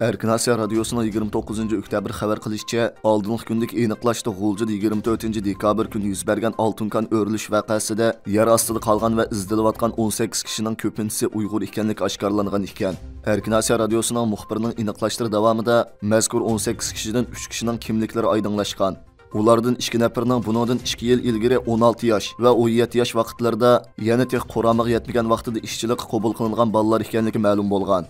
Erkin Asiya Radyosu'nun 29 oktyabr xabar qilishicha, oldingi kunlik aniqlashda G'uljida 24 dekabr kuni yuz bergan Oltunkan o'rilish voqeasida yer ostida qolgan va izdilayotgan 18 kishining ko'pinchisi Uyg'ur ekanligi oshkorlangan ekan. Erkin Asiya Radyosu'ning muxbirining aniqlashlari davomida mazkur 18 kishidan 3 kishining kimliklari oydinlashgan. Ulardan 2 nafarining buningdan 2 yil ilgari 16 yosh va 17 yosh vaqtlarida yana tex quramiga yetmagan vaqtida ishchilik qabul qilingan bolalar ekanligi ma'lum bo'lgan.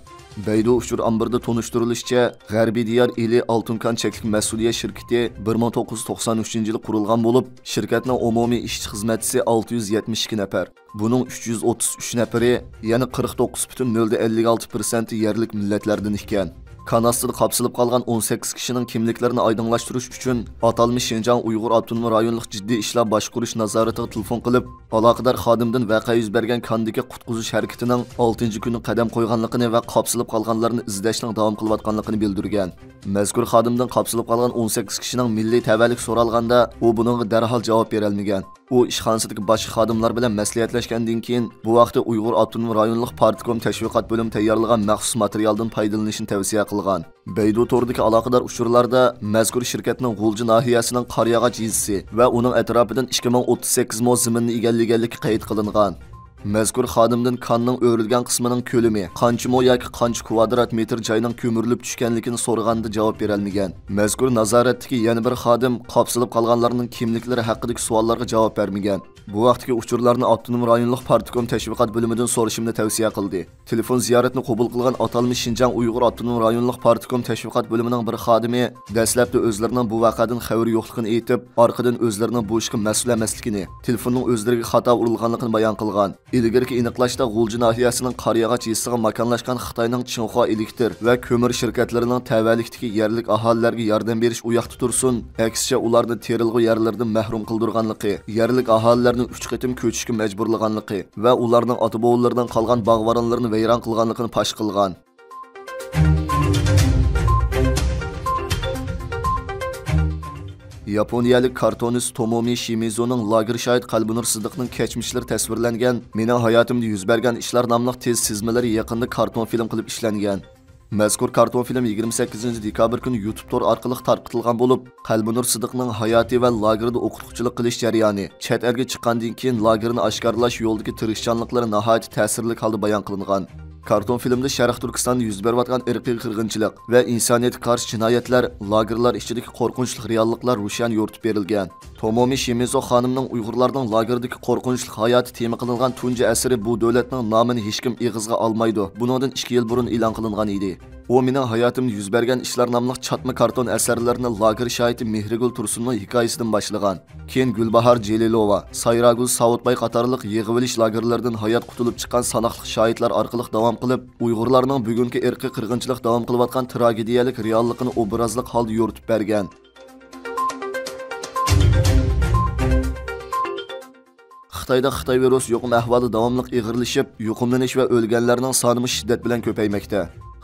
Beydu uçur ambırda tonuşturuluşça, G'arbiy diyar ili Oltunkan cheklik mas'uliyat shirkati 1993-yili qurilgan bo'lib, shirkatning umumiy ishchi xizmatchisi 672 nafar. Buning 333 nafari, ya'ni 49,56% yerlik millatlardan ekan. Kanastida qapsilib qolgan 18 kishining kimliklarini oydinlashtirish uchun atalmış Şinjan Uyg'ur Avtonom rayonlik jiddiy ishlar boshqarish nazoratiga telefon qilib, aloqador xodimdan voqea yuz bergan kandagi qutqizish harakatining 6-kuni qadam qo'yganligini va qapsilib qolganlarni izlashning davom qilayotganligini bildirgan. Mazkur xodimdan qapsilib qolgan 18 kishining milliy tavallik so'ralganda, u buningga darhol javob bera olmagan. U ishxonasidagi boshqa xodimlar bilan maslahatlashgandan keyin bu vaqtda Uyg'ur Avtonom rayonlik partkom tashviqot bo'limi tayyorlagan maxsus materialdan foydalanishni tavsiya qilgan. Beydu tordagi aloqador uchurlarda mazkur shirkatning G'ulji nahiyasining Qaryag'ach yezisi va uning atrofidan 2038 mo zaminni egallaganligi qayd qilingan. Mazkur xodimdan kanning o'rilgan qismining ko'lami, qancha mo yoki qancha kvadrat metr joyning ko'mirilib tushganligini so'raganda javob bera olmagan. Mazkur nazoratdagi yana bir xodim qapsilib qolganlarning kimliklari haqidagi savollarga javob bermagan. Bu vaqtdagi uchurlarni Avtonom rayonlik partkom tashviqot bo'limidan so'rashimni tavsiya qildi. Telefon ziyoratini qabul qilgan atalmış Şinjan Uyg'ur Avtonom rayonlik partkom tashviqot bo'limining bir xodimi dastlabda o'zlarining bu voqeadan xabar yo'qligini aytib, orqadan o'zlarining bu ishga mas'ul emasligini, telefonning o'zlariga xato urilganligini bayon qilgan. İlgirki aniqlashda G'ulji nahiyasining Qaryag'ach yezisiga makonlashgan Xitoyning Chinxua elektr va ko'mir shirkatlarining tavallikdagi yerlik aholilarga yordam berish u yoqda tursin, aksicha ularni terilg'u yerlardan mahrum qildirganligi, yerlik aholilarning 3 qitim ko'chishga majburlaganligi va ularning ota-bovularidan qolgan bog'varonlarni vayron qilganligini fosh qilgan. Yaponiyalik kartonist Tomomi Shimizu'ning Lager Shahid Qalbinur Siddiqning kechmishlari tasvirlangan "Mening hayotimda yuz bergan ishlar" nomli tez sezmalari yaqinda karton film qilib ishlangan. Mazkur karton film 28 dekabr kuni YouTube tor orqali tarqatilgan bo'lib, Qalbinur Siddiqning hayoti va lagerda o'qituvchilik qilish jarayoni, chet elga chiqqandan keyin lagerni oshkorlash yo'lidagi tirishchanliklari nihoyat ta'sirli holda bayon qilingan. Karton filmda Sharq Turkistonda yuz berayotgan irqiy qirg'inchilik va insoniyatga qarshi jinoyatlar, lagerlar ichidagi qo'rqinchli realliklar ro'shan yo'ritib berilgan. Tomomi Shimizu xonimning Uyg'urlarning lagerdagi qo'rqinchli hayoti tema qilingan tunji asri bu davlatning nomini hech kim ig'izga olmaydi. Bundan 2 yil burun e'lon qilingan edi. O mening hayotimda yuz bergan ishlar nomli chatma karton asarlarini Lager Shahidi Mehrigul Tursunning hikoyasidan boshlagan. Keyin Gulbahor Jelilova, Sayragul Savutbay qatorliq yig'ilish lagerlaridan hayot qutulib chiqqan sanoqli shohidlar orqali davom qilib, Uyg'urlarning bugungi irqiy qirg'inchilik davom qilayotgan tragediyalik realligini obrazlik holda yo'ritib bergan. Xitoyda Xitoy virus yuqum ahvoli davomli ig'irlashib, yuqumlanish va o'lganlarning soni shiddat bilan ko'paymoqda.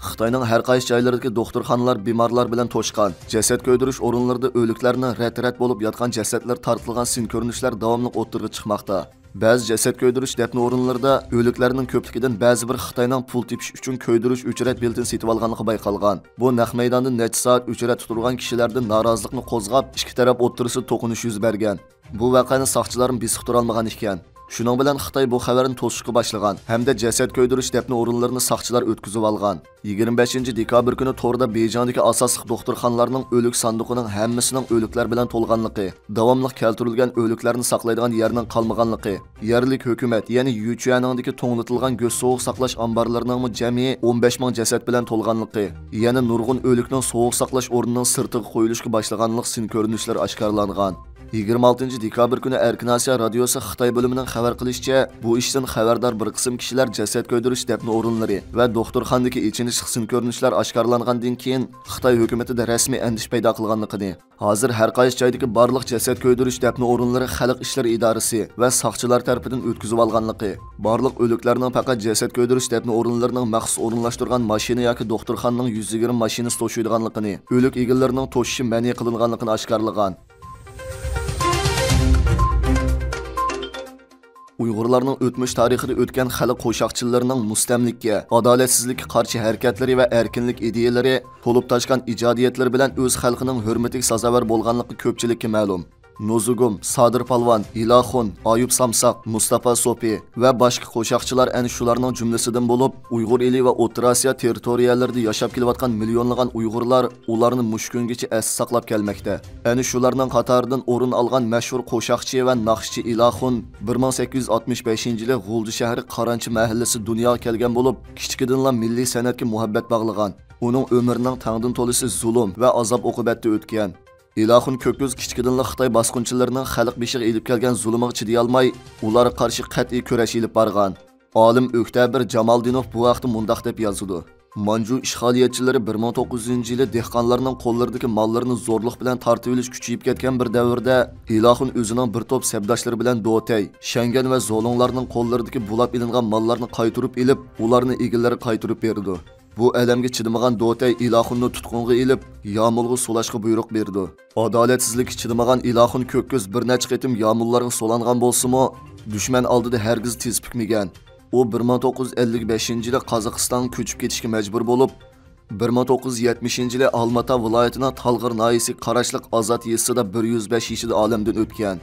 Xitoyning har qaysi joylaridagi doktorxonalar bemorlar bilan to'shqan. Jasad ko'ydirish o'rinlarida o'liklarni rat-rat bo'lib yotgan jasadlar tortilgan sin ko'rinishlar davomli o'ttirg'i chiqmoqda. Ba'zi jasad ko'ydirish dafn o'rinlarida o'liklarning ko'pligidan ba'zi bir Xitoyning pul tepish uchun ko'ydirish uchrat beltin setib olganligi bayqalgan. Bu naq maydonda necha soat uchrat tuturgan kishilardan norozilikni qo'zg'ab, ikki taraf o'ttirisida to'qinish yuz bergan. Bu voqeani soqchilar besiq tura olmagan ekan. Shuning bilan Xitoy bu xabarni to'sishga boshlagan hamda jasad ko'ydirish dafn o'rinlarini soqchilar o'tkazib olgan. 25 dekabr kuni Torda Bejondagi asosiy doktorxonalarning o'lik sanduqining hammasining o'liklar bilan to'lganligi, davomli keltirilgan o'liklarni saqlaydigan yerning qolmaganligi, yerlik hukumat, ya'ni Yuchuanningdagi to'nglatilgan go'sht sovuq saqlash omborlarining jami 15 ming jasad bilan to'lganligi, yana nurg'un o'likning sovuq saqlash o'rnining sirtiga qo'yilishga boshlaganlik sin ko'rinishlar oshkorlangan. 26 dekabr kuni Erkin Asiya Radyosu Xitoy bo'limining xabar qilishicha, bu ishdan xabardor bir qism kishilar jasad ko'ydirish dafn o'rinlari va doktorxonadagi ichinish sin ko'rinishlar oshkorlangandan keyin Xitoy hukumatida rasmiy andish paydo qilganligini, hozir har qaysi joydagi barliq jasad ko'ydirish dafn o'rinlari xalq ishlari idorasi va soqchilar tomonidan o'tkazib olganligi, barliq o'liklarning faqat jasad ko'ydirish dafn o'rinlarining maxsus o'rinlashtirgan mashina yoki doktorxonaning 120 mashinasi to'shiydiganligini, o'lik egillarining to'shishi ma'ni qilinganligini oshkorlagan. Uyg'urlarning o'tmish tarixida o'tgan xalq qo'shoqchilarining mustamlikka, adolatsizlikka qarshi harakatlari va erkinlik ideyalari to'lib toshgan ijodiyatlari bilan o'z xalqining hurmatiga sazovor bo'lganligi ko'pchilikka ma'lum. Nozugum, Sadir Palvon, Ilohun, Ayub Samsaq, Mustafa Sopi va boshqa qo'shoqchilar ana shularning jumlasidan bo'lib, Uyg'ur eli va O'rta Osiyo territoriyalarida yashab kelayotgan millionlagan Uyg'urlar ularni mushkungacha asli saqlab kelmoqda. Ana shularning qatoridan o'rin olgan mashhur qo'shoqchi va naqshchi Ilohun 1865-yili G'ulji shahri Qaranchi mahallasi dunyoga kelgan bo'lib, kichikidinla milliy san'atga muhabbat bog'lagan. Uning umrining tangdan to'lisi zulm va azob oqibatda o'tgan. Ilohun Ko'kko'z kichikidinli Xitoy bosqinchilarining xalq beshiga elib kelgan zulmiga chiday olmay, ularga qarshi qat'iy kurash elib borgan. Olim O'ktabir Jamoldinov bu vaqtda mundaq deb yozdi: Manju ishg'oliyatchilari 1900-yili dehqonlarning qo'llaridagi mollarini zo'rlik bilan tortib olish kuchayib ketgan bir davrda Ilohun o'zining bir to'p sabdoshlari bilan Do'tay, Shangan va Zo'lonlarning qo'llaridagi bulab ilingan mollarni qaytirib elib, ularni egallari qaytirib berdi. Bu alamga chidamagan Do'tay Ilohunni tutqunga elib, Yomulga sulashga buyruq berdi. Adolatsizlikka chidamagan Ilohun Ko'kko'z bir necha qatim Yomullarga solangan bo'lsa-mo, dushman oldida hargiz tez pikmagan. U 1955-yili Qozog'istonga ko'chib ketishga majbur bo'lib, 1970-yili Olmaota viloyatining Talg'ir noyasi qarashliq Ozod yesida 105 yashida olamdan o'tgan.